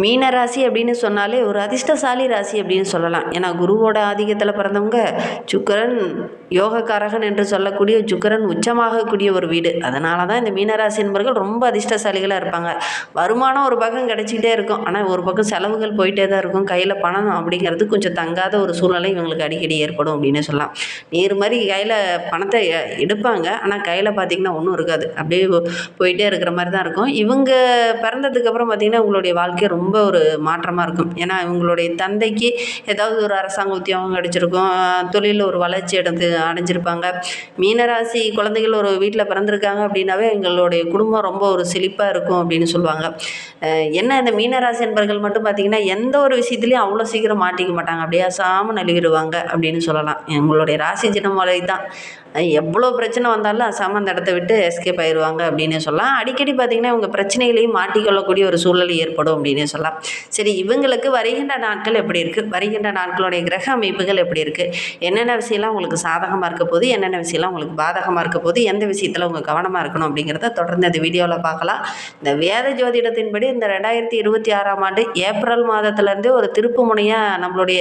மீனராசி அப்படின்னு சொன்னாலே ஒரு அதிர்ஷ்டசாலி ராசி அப்படின்னு சொல்லலாம். ஏன்னா குருவோட ஆதிக்கத்தில் பிறந்தவங்க, சுக்கிரன் யோகக்காரகன் என்று சொல்லக்கூடிய சுக்கிரன் உச்சமாகக்கூடிய ஒரு வீடு. அதனால தான் இந்த மீனராசி என்பவர்கள் ரொம்ப அதிர்ஷ்டசாலிகளாக இருப்பாங்க. வருமானம் ஒரு பக்கம் கிடைச்சிக்கிட்டே இருக்கும், ஆனால் ஒரு பக்கம் செலவுகள் போயிட்டே தான் இருக்கும். கையில் பணம் அப்படிங்கிறது கொஞ்சம் தங்காத ஒரு சூழ்நிலை இவங்களுக்கு அடிக்கடி ஏற்படும் அப்படின்னு சொல்லலாம். நீர் மாதிரி கையில் பணத்தை எடுப்பாங்க, ஆனால் கையில் பார்த்திங்கன்னா ஒன்றும் இருக்காது, அப்படியே போயிட்டே இருக்கிற மாதிரி தான் இருக்கும். இவங்க பிறந்ததுக்கப்புறம் பார்த்திங்கன்னா உங்களுடைய வாழ்க்கை ரொம்ப ஒரு மாற்றமாக இருக்கும். ஏன்னா இவங்களுடைய தந்தைக்கு ஏதாவது ஒரு அரசாங்க உத்தியோகம் கிடச்சிருக்கும், தொழிலில் ஒரு வளர்ச்சி அடைஞ்சிருப்பாங்க. மீனராசி குழந்தைகள் ஒரு வீட்டில் பிறந்திருக்காங்க அப்படின்னாவே எங்களுடைய குடும்பம் ரொம்ப ஒரு செழிப்பாக இருக்கும் அப்படின்னு சொல்லுவாங்க. என்ன இந்த மீனராசி என்பர்கள் மட்டும் பார்த்திங்கன்னா எந்த ஒரு விஷயத்துலையும் அவ்வளோ சீக்கிரம் மாட்டிக்க மாட்டாங்க, அப்படியே அசாமல் நழுவிடுவாங்க அப்படின்னு சொல்லலாம். எங்களுடைய ராசி சின்னம் மாதிரி தான், எவ்வளோ பிரச்சனை வந்தாலும் அசாமல் அந்த இடத்த விட்டு எஸ்கேப் ஆயிடுவாங்க அப்படின்னு சொல்லலாம். அடிக்கடி பார்த்திங்கன்னா இவங்க பிரச்சனைகளையும் மாட்டிக்கொள்ளக்கூடிய ஒரு சூழல் ஏற்படும் அப்படின்னு சொல்லலாம். சரி, இவங்களுக்கு வருகின்ற நாட்கள் எப்படி இருக்குது, வருகின்ற நாட்களுடைய கிரக அமைப்புகள் எப்படி இருக்குது, என்னென்ன விஷயம்லாம் உங்களுக்கு சாதகமாக இருக்க போது, என்னென்ன விஷயம்லாம் உங்களுக்கு பாதகமாக இருக்க போது, எந்த விஷயத்தில் உங்கள் கவனமாக இருக்கணும் அப்படிங்கிறத தொடர்ந்து இந்த வீடியோவில் பார்க்கலாம். இந்த வேத ஜோதிடத்தின்படி இந்த 2026ஆம் ஆண்டு ஏப்ரல் மாதத்துலேருந்தே ஒரு திருப்பு முனையாக நம்மளுடைய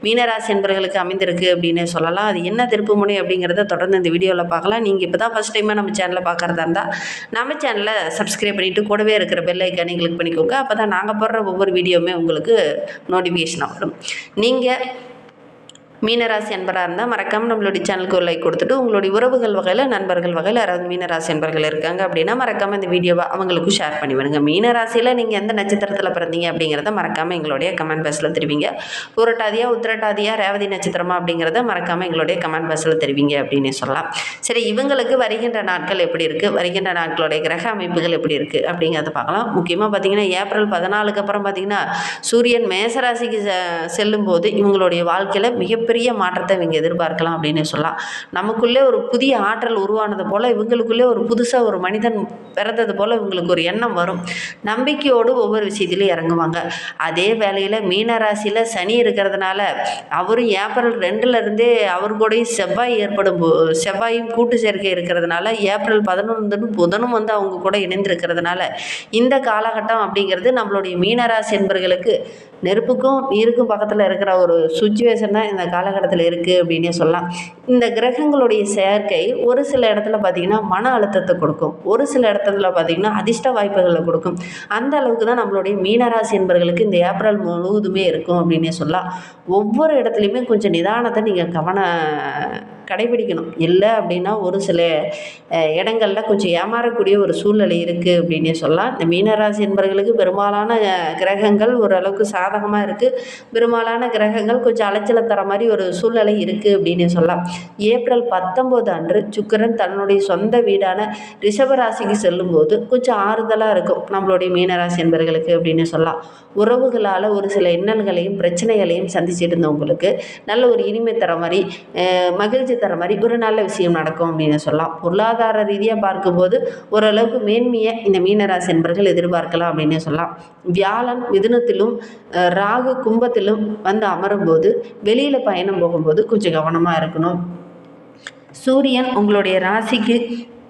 மீனராசி என்பவர்களுக்கு அமைந்திருக்கு அப்படின்னு சொல்லலாம். அது என்ன திருப்பு முனை அப்படிங்கிறத தொடர்ந்து இந்த வீடியோவில் பார்க்கலாம். நீங்கள் இப்போ தான் ஃபஸ்ட் டைமாக நம்ம சேனலை பார்க்குறதா இருந்தால் நம்ம சேனலை சப்ஸ்கிரைப் பண்ணிவிட்டு கூடவே இருக்கிற பெல் ஐக்கானை கிளிக் பண்ணிக்கோங்க. அப்போ தான் நாங்கள் போடுற ஒவ்வொரு வீடியோவுமே உங்களுக்கு நோட்டிஃபிகேஷனாக வரும். நீங்கள் மீனராசி என்பராக இருந்தால் மறக்காமல் நம்மளுடைய சேனலுக்கு ஒரு லைக் கொடுத்துட்டு, உங்களுடைய உறவுகள் வகையில், நண்பர்கள் வகையில் யாராவது மீனராசி என்பர்கள் இருக்காங்க அப்படின்னா மறக்காமல் இந்த வீடியோவை அவங்களுக்கும் ஷேர் பண்ணி விடுங்க. மீனராசியில் நீங்கள் எந்த நட்சத்திரத்தில் பிறந்தீங்க அப்படிங்கிறத மறக்காமல் எங்களுடைய கமெண்ட் பாக்ஸில் தெரிவிங்க. புரட்டாதியா, உத்திரட்டாதியா, ரேவதி நட்சத்திரமா அப்படிங்கிறத மறக்காமல் எங்களுடைய கமெண்ட் பாக்ஸில் தெரிவிங்க அப்படின்னு சொல்லலாம். சரி, இவங்களுக்கு வருகின்ற நாட்கள் எப்படி இருக்குது, வருகின்ற நாட்களுடைய கிரக அமைப்புகள் எப்படி இருக்குது அப்படிங்கிறத பார்க்கலாம். முக்கியமாக பார்த்திங்கன்னா ஏப்ரல் 14க்கு அப்புறம் பார்த்திங்கன்னா சூரியன் மேசராசிக்கு செல்லும்போது இவங்களுடைய வாழ்க்கையில் மிகப்பெரிய மாற்றத்தை இவங்க எதிர்பார்க்கலாம் அப்படின்னு சொல்லலாம். நமக்குள்ளே ஒரு புதிய ஆற்றல் உருவானது போல் இவங்களுக்குள்ளே ஒரு புதுசாக ஒரு மனிதன் பிறந்தது போல் இவங்களுக்கு ஒரு எண்ணம் வரும். நம்பிக்கையோடு ஒவ்வொரு விஷயத்திலையும் இறங்குவாங்க. அதே வேளையில் மீனராசியில் சனி இருக்கிறதுனால அவரும் ஏப்ரல் 2லேருந்தே அவர் கூட செவ்வாயும் கூட்டு சேர்க்கை இருக்கிறதுனால ஏப்ரல் 11 புதனும் வந்து அவங்க கூட இணைந்திருக்கிறதுனால இந்த காலகட்டம் அப்படிங்கிறது நம்மளுடைய மீனராசி என்பர்களுக்கு நெருப்புக்கும் நீருக்கும் பக்கத்தில் இருக்கிற ஒரு சுச்சுவேஷன் தான் இந்த காலகட்டத்தில் இருக்குது அப்படின்னே சொல்லலாம். இந்த கிரகங்களுடைய சேர்க்கை ஒரு சில இடத்துல பார்த்திங்கன்னா மன அழுத்தத்தை கொடுக்கும், ஒரு சில இடத்துல பார்த்திங்கன்னா அதிர்ஷ்ட வாய்ப்புகளை கொடுக்கும். அந்த அளவுக்கு தான் நம்மளுடைய மீனராசி என்பர்களுக்கு இந்த ஏப்ரல் முழுவதுமே இருக்கும் அப்படின்னே சொல்லலாம். ஒவ்வொரு இடத்துலையுமே கொஞ்சம் நிதானத்தை நீங்கள் கடைபிடிக்கணும். இல்லை அப்படின்னா ஒரு சில இடங்களில் கொஞ்சம் ஏமாறக்கூடிய ஒரு சூழ்நிலை இருக்குது அப்படின்னே சொல்லலாம். இந்த மீனராசி என்பவர்களுக்கு பெரும்பாலான கிரகங்கள் ஓரளவுக்கு சாதகமாக இருக்குது, பெரும்பாலான கிரகங்கள் கொஞ்சம் அலைச்சலை தர மாதிரி ஒரு சூழ்நிலை இருக்குது அப்படின்னே சொல்லலாம். ஏப்ரல் 19 அன்று சுக்கிரன் தன்னுடைய சொந்த வீடான ரிஷபராசிக்கு செல்லும்போது கொஞ்சம் ஆறுதலாக இருக்கும் நம்மளுடைய மீனராசி என்பவர்களுக்கு அப்படின்னு சொல்லலாம். உறவுகளால் ஒரு சில இன்னல்களையும் பிரச்சனைகளையும் சந்திச்சுட்டு இருந்தவங்களுக்கு நல்ல ஒரு இனிமை தர மாதிரி, மகிழ்ச்சி தர மாதிரி ஒரு நல்ல விஷயம் நடக்கும் அப்படின்னு சொல்லலாம். பொருளாதார ரீதியாக பார்க்கும்போது ஓரளவுக்கு மேன்மையை இந்த மீனராசி என்பவர்கள் எதிர்பார்க்கலாம் அப்படின்னு சொல்லலாம். வியாழன் மிதுனத்திலும் ராகு கும்பத்திலும் வந்து அமரும்போது வெளியில் பயணம் போகும்போது கொஞ்சம் கவனமாக இருக்கணும். சூரியன் உங்களுடைய ராசிக்கு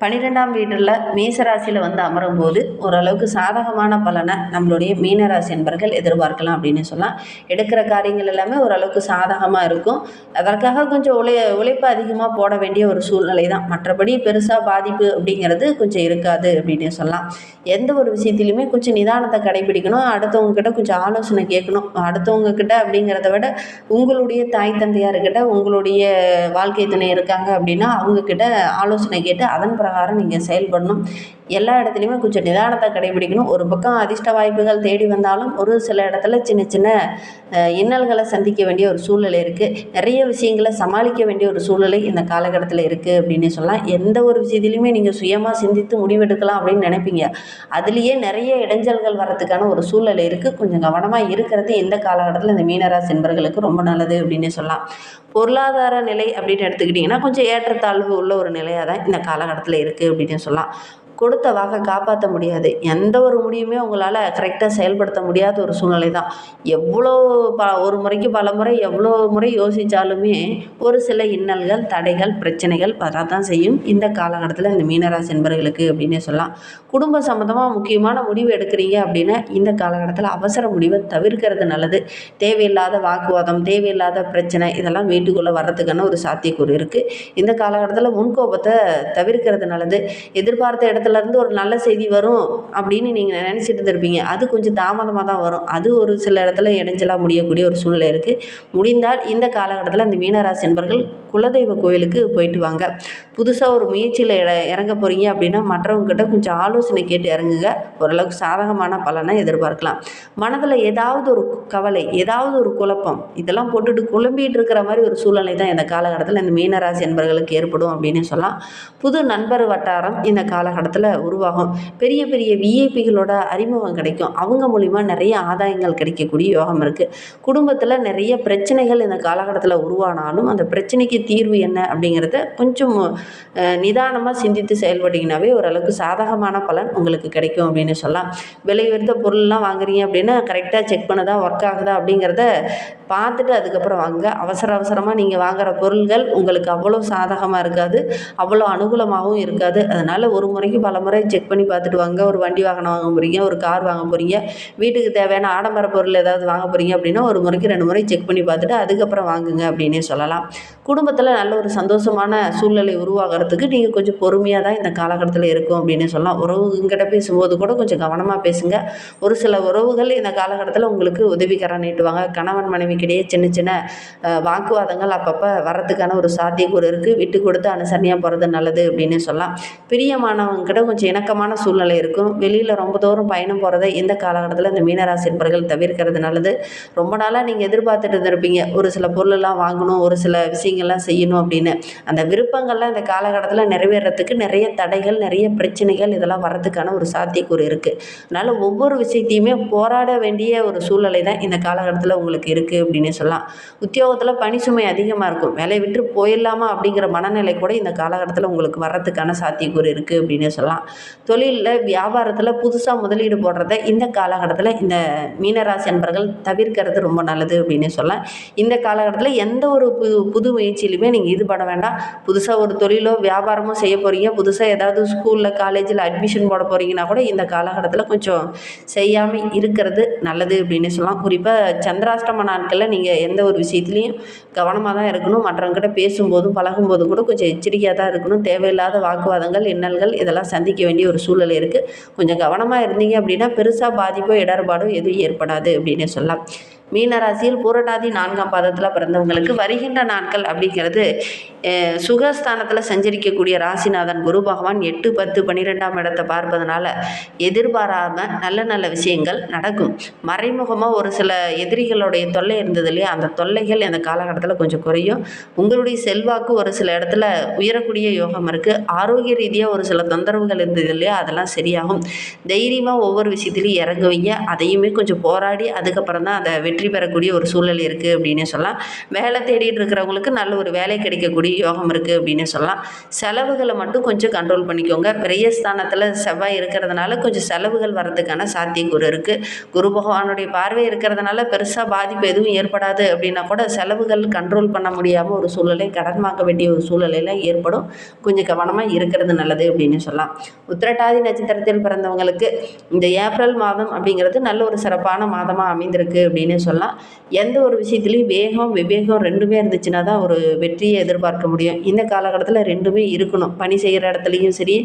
12ஆம் வீட்டில் மேசராசியில் வந்து அமரும்போது ஓரளவுக்கு சாதகமான பலனை நம்மளுடைய மீனராசி என்பர்கள் எதிர்பார்க்கலாம் அப்படின்னு சொல்லலாம். எடுக்கிற காரியங்கள் எல்லாமே ஓரளவுக்கு சாதகமாக இருக்கும். அதற்காக கொஞ்சம் உழைப்பு அதிகமாக போட வேண்டிய ஒரு சூழ்நிலை தான், மற்றபடி பெருசாக பாதிப்பு அப்படிங்கிறது கொஞ்சம் இருக்காது அப்படின்னு சொல்லலாம். எந்த ஒரு விஷயத்துலையுமே கொஞ்சம் நிதானத்தை கடைபிடிக்கணும், அடுத்தவங்கக்கிட்ட கொஞ்சம் ஆலோசனை கேட்கணும். அடுத்தவங்கக்கிட்ட அப்படிங்கிறத விட உங்களுடைய தாய் தந்தையார்கிட்ட, உங்களுடைய வாழ்க்கை துணை இருக்காங்க அப்படின்னா அவங்கக்கிட்ட ஆலோசனை கேட்டு அதன் பிரகாரம் நீங்கள் செயல்படணும். எல்லா இடத்துலையுமே கொஞ்சம் நிதானத்தை கடைபிடிக்கணும். ஒரு பக்கம் அதிர்ஷ்ட வாய்ப்புகள் தேடி வந்தாலும் ஒரு சில இடத்துல சின்ன சின்ன இன்னல்களை சந்திக்க வேண்டிய ஒரு சூழ்நிலை இருக்குது. நிறைய விஷயங்களை சமாளிக்க வேண்டிய ஒரு சூழ்நிலை இந்த காலகட்டத்தில் இருக்குது அப்படின்னு சொல்லலாம். எந்த ஒரு விஷயத்துலையுமே நீங்கள் சுயமாக சிந்தித்து முடிவெடுக்கலாம் அப்படின்னு நினைப்பீங்க, அதுலேயே நிறைய இடைஞ்சல்கள் வரதுக்கான ஒரு சூழ்நிலை இருக்குது. கொஞ்சம் கவனமாக இருக்கிறது இந்த காலகட்டத்தில் இந்த மீனராசி என்பவர்களுக்கு ரொம்ப நல்லது அப்படின்னு சொல்லலாம். பொருளாதார நிலை அப்படின்னு எடுத்துக்கிட்டிங்கன்னா கொஞ்சம் ஏற்றத்தாழ்வு உள்ள ஒரு நிலையாக தான் இந்த காலகட்டத்தில் இருக்குது அப்படின்னு சொல்லலாம். கொடுத்த வாக்கை காப்பாற்ற முடியாது. எந்த ஒரு முடிவுமே உங்களால் கரெக்டாக செயல்படுத்த முடியாத ஒரு சூழ்நிலை தான். எவ்வளோ ஒரு முறைக்கு பல முறை எவ்வளோ முறை யோசித்தாலுமே ஒரு சில இன்னல்கள், தடைகள், பிரச்சனைகள் வரத்தான் செய்யும் இந்த காலகட்டத்தில் இந்த மீனராசி என்பவர்களுக்கு அப்படின்னே சொல்லலாம். குடும்ப சம்மந்தமாக முக்கியமான முடிவு எடுக்கிறீங்க அப்படின்னா இந்த காலகட்டத்தில் அவசர முடிவை தவிர்க்கிறது நல்லது. தேவையில்லாத வாக்குவாதம், தேவையில்லாத பிரச்சனை இதெல்லாம் வீட்டுக்குள்ளே வர்றதுக்கான ஒரு சாத்தியக்கூறு இருக்குது. இந்த காலகட்டத்தில் முன்கோபத்தை தவிர்க்கிறது நல்லது. எதிர்பார்த்த இடத்துலேருந்து ஒரு நல்ல செய்தி வரும் அப்படின்னு நீங்கள் நினச்சிட்டு இருந்திருப்பீங்க. அது கொஞ்சம் தாமதமாக தான் வரும். அது ஒரு சில இடத்துல இடைஞ்சலாக முடியக்கூடிய ஒரு சூழ்நிலை இருக்குது. முடிந்தால் இந்த காலகட்டத்தில் அந்த மீனராசி என்பவர்கள் குலதெய்வ கோயிலுக்கு போயிட்டு வாங்க. புதுசாக ஒரு முயற்சியில் இறங்க போகிறீங்க அப்படின்னா மற்றவங்ககிட்ட கொஞ்சம் ஆலோசனை கேட்டு இறங்குங்க. ஓரளவுக்கு சாதகமான பலனை எதிர்பார்க்கலாம். மனதில் ஏதாவது ஒரு கவலை, ஏதாவது ஒரு குழப்பம் இதெல்லாம் போட்டுட்டு குழம்பிட்டு இருக்கிற மாதிரி ஒரு சூழ்நிலை தான் இந்த காலகட்டத்தில் இந்த மீனராசி என்பவர்களுக்கு ஏற்படும் அப்படின்னு சொல்லலாம். புது நண்பர் வட்டாரம் இந்த காலகட்டத்தில் உருவாகும். பெரிய பெரிய விஐபிகளோட அறிமுகம் கிடைக்கும். அவங்க மூலிமா நிறைய ஆதாயங்கள் கிடைக்கக்கூடிய யோகம் இருக்குது. குடும்பத்தில் நிறைய பிரச்சனைகள் இந்த காலகட்டத்தில் உருவானாலும் அந்த பிரச்சனைக்கு தீர்வு என்ன அப்படிங்கிறத கொஞ்சம் நிதானமாக சிந்தித்து செயல்பட்டீங்கன்னாவே ஓரளவுக்கு சாதகமான பலன் உங்களுக்கு கிடைக்கும் அப்படின்னு சொல்லலாம். விலை உயர்ந்த பொருள்லாம் வாங்குறீங்க அப்படின்னா கரெக்டாக செக் பண்ணுதா, ஒர்க் ஆகுதா அப்படிங்கிறத பார்த்துட்டு அதுக்கப்புறம் வாங்க. அவசரமாக நீங்கள் வாங்குகிற பொருள்கள் உங்களுக்கு அவ்வளோ சாதகமாக இருக்காது, அவ்வளோ அனுகூலமாகவும் இருக்காது. அதனால் ஒரு முறைக்கு பல முறை செக் பண்ணி பார்த்துட்டு வாங்க. ஒரு வண்டி வாகனம் வாங்க போகிறீங்க, ஒரு கார் வாங்க போகிறீங்க, வீட்டுக்கு தேவையான ஆடம்பர பொருள் ஏதாவது வாங்க போகிறீங்க அப்படின்னா ஒரு முறைக்கு 2 முறை செக் பண்ணி பார்த்துட்டு அதுக்கப்புறம் வாங்குங்க அப்படின்னே சொல்லலாம். குடும்பத்தில் நல்ல ஒரு சந்தோஷமான சூழ்நிலை உருவாகிறதுக்கு நீங்கள் கொஞ்சம் பொறுமையாக தான் இந்த காலகட்டத்தில் இருக்கும் அப்படின்னு சொல்லலாம். உறவுங்கிட்ட பேசும்போது கூட கொஞ்சம் கவனமாக பேசுங்க. ஒரு சில உறவுகள் இந்த காலகட்டத்தில் உங்களுக்கு உதவிகரம் நீட்டுவாங்க. கணவன் மனைவிக்கிடையே சின்ன சின்ன வாக்குவாதங்கள் அப்பப்போ வர்றதுக்கான ஒரு சாத்தியக்கூறு இருக்குது. விட்டு கொடுத்து அனுசரணையாக போகிறது நல்லது அப்படின்னு சொல்லலாம். பிரியமானவங்ககிட்ட கொஞ்சம் இணக்கமான சூழ்நிலை இருக்கும். வெளியில் ரொம்ப தூரம் பயணம் போகிறத இந்த காலகட்டத்தில் இந்த மீனராசி என்பவர்கள் தவிர்க்கிறது நல்லது. ரொம்ப நாளாக நீங்கள் எதிர்பார்த்துட்டு இருந்திருப்பீங்க, ஒரு சில பொருளெல்லாம் வாங்கணும், ஒரு சில விஷயங்கள்லாம் செய்யணும் அப்படின்னு. அந்த விருப்பங்கள்லாம் இந்த காலகட்டத்தில் நிறைவேறத்துக்கு நிறைய தடைகள், நிறைய பிரச்சனைகள் இதெல்லாம் வர்றதுக்கான ஒரு சாத்தியக்கூறு இருக்குது. அதனால் ஒவ்வொரு விஷயத்தையுமே போராட வேண்டிய ஒரு சூழ்நிலை தான் இந்த காலகட்டத்தில் உங்களுக்கு இருக்குது அப்படின்னு சொல்லலாம். உத்தியோகத்தில் பணி சுமை அதிகமாக இருக்கும். வேலையை விட்டு போயிடலாமா அப்படிங்கிற மனநிலை கூட இந்த காலகட்டத்தில் உங்களுக்கு வர்றதுக்கான சாத்தியக்கூறு இருக்குது அப்படின்னு சொல்லலாம். தொழிலில், வியாபாரத்தில் புதுசாக முதலீடு போடுறத இந்த காலகட்டத்தில் இந்த மீனராசி என்பவர்கள் தவிர்க்கிறது ரொம்ப நல்லது அப்படின்னு சொல்லலாம். இந்த காலகட்டத்தில் எந்த ஒரு புது முயற்சியிலுமே நீங்கள் ஈடுபட வேண்டாம். புதுசாக ஒரு தொழிலோ வியாபாரமோ செய்ய போகிறீங்க, புதுசாக ஏதாவது ஸ்கூலில் காலேஜில் அட்மிஷன் போட போகிறீங்கன்னா கூட இந்த காலகட்டத்தில் கொஞ்சம் செய்யாமல் இருக்கிறது நல்லது அப்படின்னு சொல்லலாம். குறிப்பாக சந்திராஷ்டம நாட்களில் நீங்கள் எந்த ஒரு விஷயத்துலையும் கவனமாக தான் இருக்கணும். மற்றவங்ககிட்ட பேசும்போதும் பழகும்போதும் கூட கொஞ்சம் எச்சரிக்கையாக தான் இருக்கணும். தேவையில்லாத வாக்குவாதங்கள், இன்னல்கள் இதெல்லாம் சந்திக்க வேண்டிய ஒரு சூழ்நிலை இருக்குது. கொஞ்சம் கவனமாக இருந்தீங்க அப்படின்னா பெருசாக பாதிப்போ இடர்பாடோ எதுவும் ஏற்படாது அப்படின்னு சொல்லலாம். மீனராசியில் பூரட்டாதி 4ஆம் பாதத்தில் பிறந்தவங்களுக்கு வருகின்ற நாட்கள் அப்படிங்கிறது சுகஸ்தானத்தில் சஞ்சரிக்கக்கூடிய ராசிநாதன் குரு பகவான் 8, 10, 12ஆம் இடத்தை பார்ப்பதனால எதிர்பாராமல் நல்ல நல்ல விஷயங்கள் நடக்கும். மறைமுகமாக ஒரு சில எதிரிகளுடைய தொல்லை இருந்தது இல்லையா, அந்த தொல்லைகள் இந்த காலகட்டத்தில் கொஞ்சம் குறையும். உங்களுடைய செல்வாக்கு ஒரு சில இடத்துல உயரக்கூடிய யோகம் இருக்குது. ஆரோக்கிய ரீதியாக ஒரு சில தொந்தரவுகள் இருந்தது இல்லையா, அதெல்லாம் சரியாகும். தைரியமாக ஒவ்வொரு விஷயத்துலையும் இறங்குவீங்க. அதையுமே கொஞ்சம் போராடி அதுக்கப்புறம் தான் அதை வெற்றி பெறக்கூடிய ஒரு சூழல் இருக்குது அப்படின்னு சொல்லலாம். வேலை தேடிட்டு இருக்கிறவங்களுக்கு நல்ல ஒரு வேலை கிடைக்கக்கூடிய யோகம் இருக்குது அப்படின்னு சொல்லலாம். செலவுகளை மட்டும் கொஞ்சம் கண்ட்ரோல் பண்ணிக்கோங்க. விரயஸ்தானத்தில் செவ்வாய் இருக்கிறதுனால கொஞ்சம் செலவுகள் வர்றதுக்கான சாத்தியக்கூறு இருக்குது. குரு பகவானுடைய பார்வை இருக்கிறதுனால பெருசாக பாதிப்பு எதுவும் ஏற்படாது அப்படின்னா கூட செலவுகள் கண்ட்ரோல் பண்ண முடியாமல் ஒரு சூழ்நிலை, கடன் வாங்க வேண்டிய ஒரு சூழ்நிலையில் ஏற்படும். கொஞ்சம் கவனமாக இருக்கிறது நல்லது அப்படின்னு சொல்லலாம். உத்திரட்டாதி நட்சத்திரத்தில் பிறந்தவங்களுக்கு இந்த ஏப்ரல் மாதம் அப்படிங்கிறது நல்ல ஒரு சிறப்பான மாதமாக அமைந்திருக்கு அப்படின்னு சொல்லலாம். எந்த ஒரு விஷயத்துலையும் வேகம், விவேகம் ரெண்டுமே இருந்துச்சுன்னா தான் ஒரு வெற்றியை எதிர்பார்க்க முடியும். இந்த காலகட்டத்தில் ரெண்டுமே இருக்கணும். பணி செய்கிற இடத்துலையும் சரி,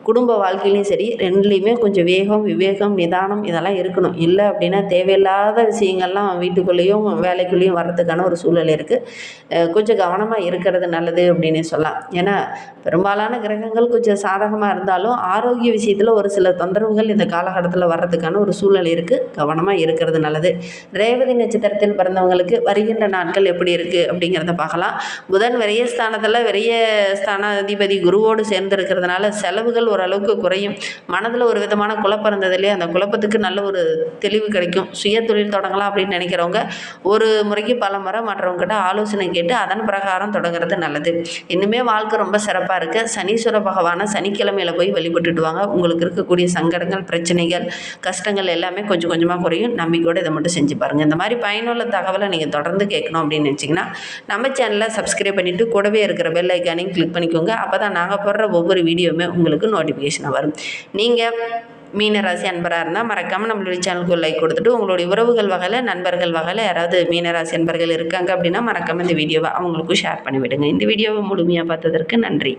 குடும்ப வாழ்க்கையிலையும் சரி, ரெண்டுலேயுமே கொஞ்சம் வேகம், விவேகம், நிதானம் இதெல்லாம் இருக்கணும். இல்லை அப்படின்னா தேவையில்லாத விஷயங்கள்லாம் வீட்டுக்குள்ளேயும் வேலைக்குள்ளேயும் வர்றதுக்கான ஒரு சூழ்நிலை இருக்குது. கொஞ்சம் கவனமாக இருக்கிறது நல்லது அப்படின்னு சொல்லலாம். ஏன்னா பெரும்பாலான கிரகங்கள் கொஞ்சம் சாதகமாக இருந்தாலும் ஆரோக்கிய விஷயத்தில் ஒரு சில தொந்தரவுகள் இந்த காலகட்டத்தில் வர்றதுக்கான ஒரு சூழ்நிலை இருக்குது. கவனமாக இருக்கிறது நல்லது. ரேவதி ரேவதி நட்சத்திரத்தில் பிறந்தவங்களுக்கு வருகின்ற நாட்கள் எப்படி இருக்குது அப்படிங்கிறத பார்க்கலாம். புதன் விரைய ஸ்தானத்தில் விரைய ஸ்தானாதிபதி குருவோடு சேர்ந்து இருக்கிறதுனால செலவுகள் ஓரளவுக்கு குறையும். மனதில் ஒரு விதமான குழப்பம் இருந்ததுலேயே அந்த குழப்பத்துக்கு நல்ல ஒரு தெளிவு கிடைக்கும். சுய தொழில் தொடங்கலாம் அப்படின்னு நினைக்கிறவங்க ஒரு முறைக்கு பல முறை மற்றவங்ககிட்ட ஆலோசனை கேட்டு அதன் பிரகாரம் தொடங்குறது நல்லது. இன்னுமே வாழ்க்கை ரொம்ப சிறப்பாக இருக்குது. சனீஸ்வர பகவானை சனிக்கிழமையில் போய் வழிபட்டுட்டு வாங்க. உங்களுக்கு இருக்கக்கூடிய சங்கடங்கள், பிரச்சனைகள், கஷ்டங்கள் எல்லாமே கொஞ்சம் கொஞ்சமாக குறையும். நம்பிக்கையோடு இதை மட்டும் செஞ்சு பாருங்கள். இந்த மாதிரி பயனுள்ள தகவலை நீங்கள் தொடர்ந்து கேட்கணும் அப்படின்னு நினச்சிங்கன்னா நம்ம சேனலை சப்ஸ்கிரைப் பண்ணிவிட்டு கூடவே இருக்கிற பெல் ஐக்கானையும் கிளிக் பண்ணிக்கோங்க. அப்போ தான் நாங்கள் போடுற ஒவ்வொரு வீடியோவுமே உங்களுக்கு நோட்டிஃபிகேஷனாக வரும். நீங்கள் மீனராசி அன்பராக இருந்தால் மறக்காமல் நம்மளுடைய சேனலுக்கு ஒரு லைக் கொடுத்துட்டு உங்களுடைய உறவுகள் வகையில், நண்பர்கள் வகையில் யாராவது மீனராசி அன்பர்கள் இருக்காங்க அப்படின்னா மறக்காமல் இந்த வீடியோவை அவங்களுக்கும் ஷேர் பண்ணிவிடுங்க. இந்த வீடியோவை முழுமையாக பார்த்ததற்கு நன்றி.